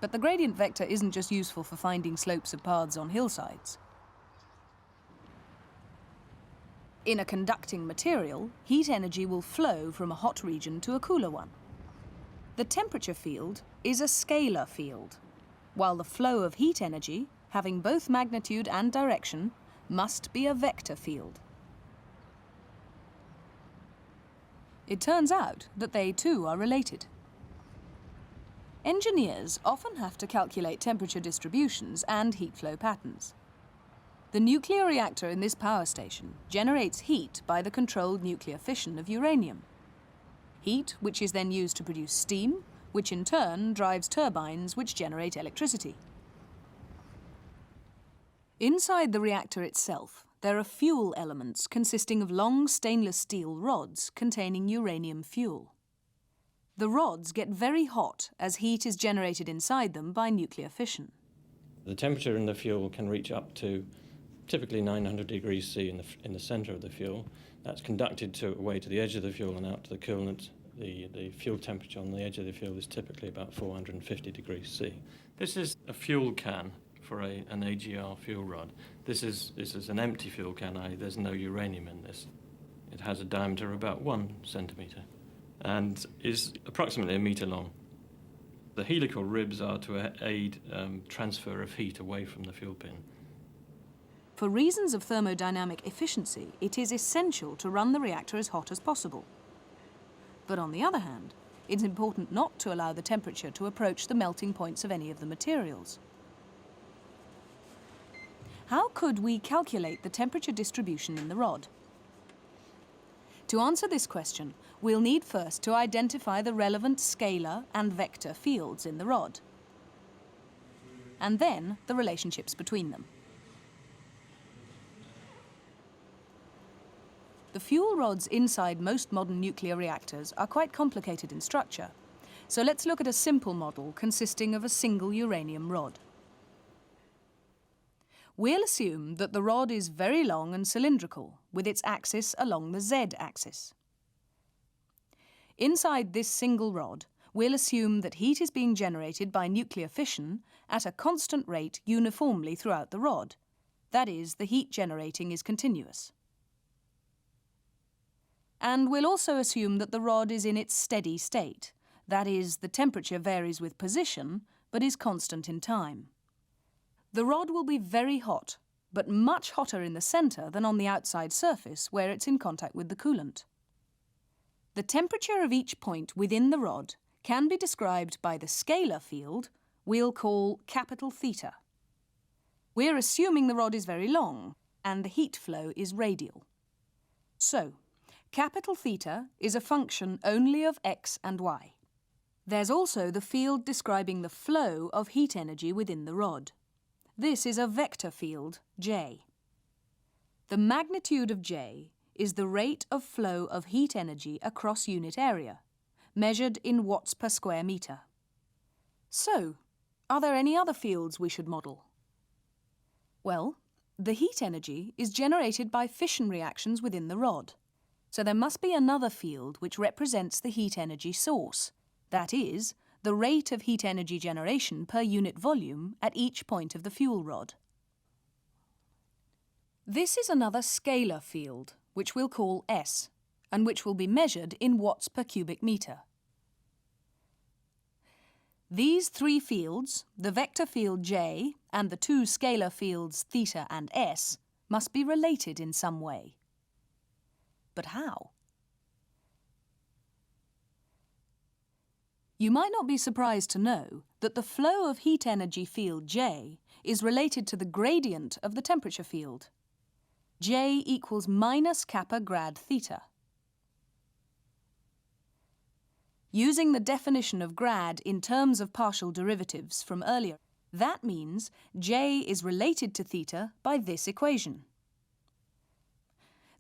But the gradient vector isn't just useful for finding slopes of paths on hillsides. In a conducting material, heat energy will flow from a hot region to a cooler one. The temperature field is a scalar field, while the flow of heat energy, having both magnitude and direction, must be a vector field. It turns out that they too are related. Engineers often have to calculate temperature distributions and heat flow patterns. The nuclear reactor in this power station generates heat by the controlled nuclear fission of uranium. Heat which is then used to produce steam, which in turn drives turbines which generate electricity. Inside the reactor itself, there are fuel elements consisting of long stainless steel rods containing uranium fuel. The rods get very hot as heat is generated inside them by nuclear fission. The temperature in the fuel can reach up to typically 900 degrees C in the center of the fuel. That's conducted away to the edge of the fuel and out to the coolant. The fuel temperature on the edge of the fuel is typically about 450 degrees C. This is a fuel can for an AGR fuel rod. This is an empty fuel can, there's no uranium in this. It has a diameter of about 1 centimeter and is approximately 1 meter long. The helical ribs are to aid transfer of heat away from the fuel pin. For reasons of thermodynamic efficiency, it is essential to run the reactor as hot as possible. But on the other hand, it's important not to allow the temperature to approach the melting points of any of the materials. How could we calculate the temperature distribution in the rod? To answer this question, we'll need first to identify the relevant scalar and vector fields in the rod, and then the relationships between them. The fuel rods inside most modern nuclear reactors are quite complicated in structure, so let's look at a simple model consisting of a single uranium rod. We'll assume that the rod is very long and cylindrical, with its axis along the z-axis. Inside this single rod, we'll assume that heat is being generated by nuclear fission at a constant rate uniformly throughout the rod. That is, the heat generating is continuous. And we'll also assume that the rod is in its steady state. That is, the temperature varies with position, but is constant in time. The rod will be very hot, but much hotter in the center than on the outside surface where it's in contact with the coolant. The temperature of each point within the rod can be described by the scalar field we'll call capital theta. We're assuming the rod is very long and the heat flow is radial. So, capital theta is a function only of x and y. There's also the field describing the flow of heat energy within the rod. This is a vector field, J. The magnitude of J is the rate of flow of heat energy across unit area, measured in watts per square meter. So, are there any other fields we should model? Well, the heat energy is generated by fission reactions within the rod. So there must be another field which represents the heat energy source, that is, the rate of heat energy generation per unit volume at each point of the fuel rod. This is another scalar field, which we'll call S, and which will be measured in watts per cubic meter. These three fields, the vector field J and the two scalar fields theta and S, must be related in some way. But how? You might not be surprised to know that the flow of heat energy field J is related to the gradient of the temperature field. J equals minus kappa grad theta. Using the definition of grad in terms of partial derivatives from earlier, that means J is related to theta by this equation.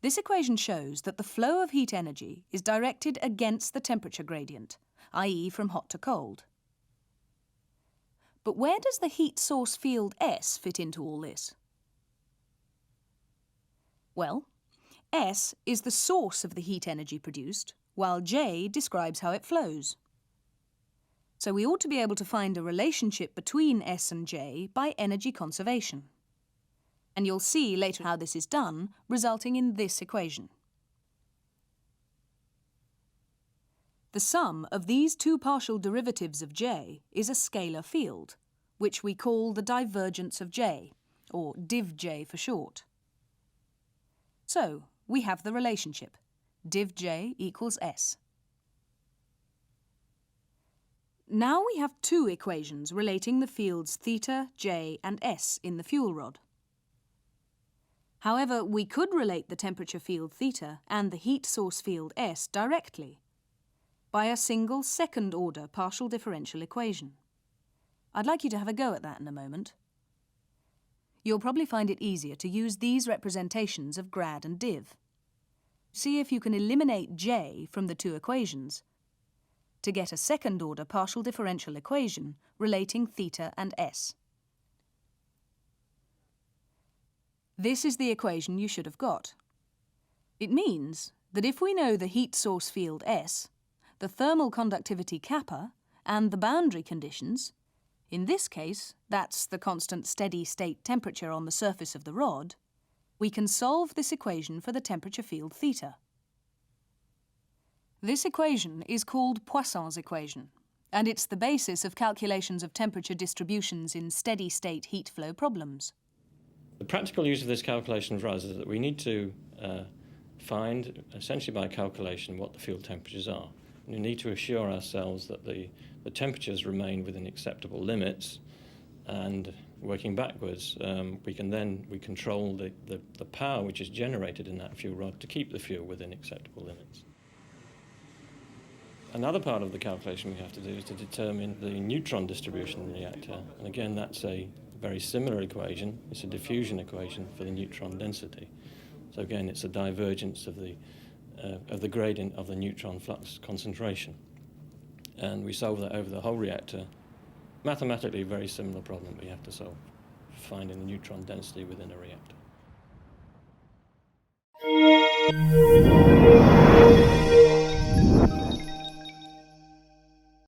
This equation shows that the flow of heat energy is directed against the temperature gradient, i.e. from hot to cold. But where does the heat source field S fit into all this? Well, S is the source of the heat energy produced, while J describes how it flows. So we ought to be able to find a relationship between S and J by energy conservation. And you'll see later how this is done, resulting in this equation. The sum of these two partial derivatives of J is a scalar field, which we call the divergence of J, or div J for short. So, we have the relationship, div J equals S. Now we have two equations relating the fields theta, J and S in the fuel rod. However, we could relate the temperature field theta and the heat source field S directly by a single second-order partial differential equation. I'd like you to have a go at that in a moment. You'll probably find it easier to use these representations of grad and div. See if you can eliminate J from the two equations to get a second-order partial differential equation relating theta and S. This is the equation you should have got. It means that if we know the heat source field S, the thermal conductivity kappa, and the boundary conditions, in this case, that's the constant steady-state temperature on the surface of the rod, we can solve this equation for the temperature field theta. This equation is called Poisson's equation, and it's the basis of calculations of temperature distributions in steady-state heat flow problems. The practical use of this calculation for us is that we need to find, essentially by calculation, what the fuel temperatures are. We need to assure ourselves that the temperatures remain within acceptable limits, and working backwards, we control the power which is generated in that fuel rod to keep the fuel within acceptable limits. Another part of the calculation we have to do is to determine the neutron distribution in the reactor, and again that's a very similar equation. It's a diffusion equation for the neutron density. So again, it's a divergence of the gradient of the neutron flux concentration. And we solve that over the whole reactor. Mathematically, a very similar problem we have to solve, finding the neutron density within a reactor.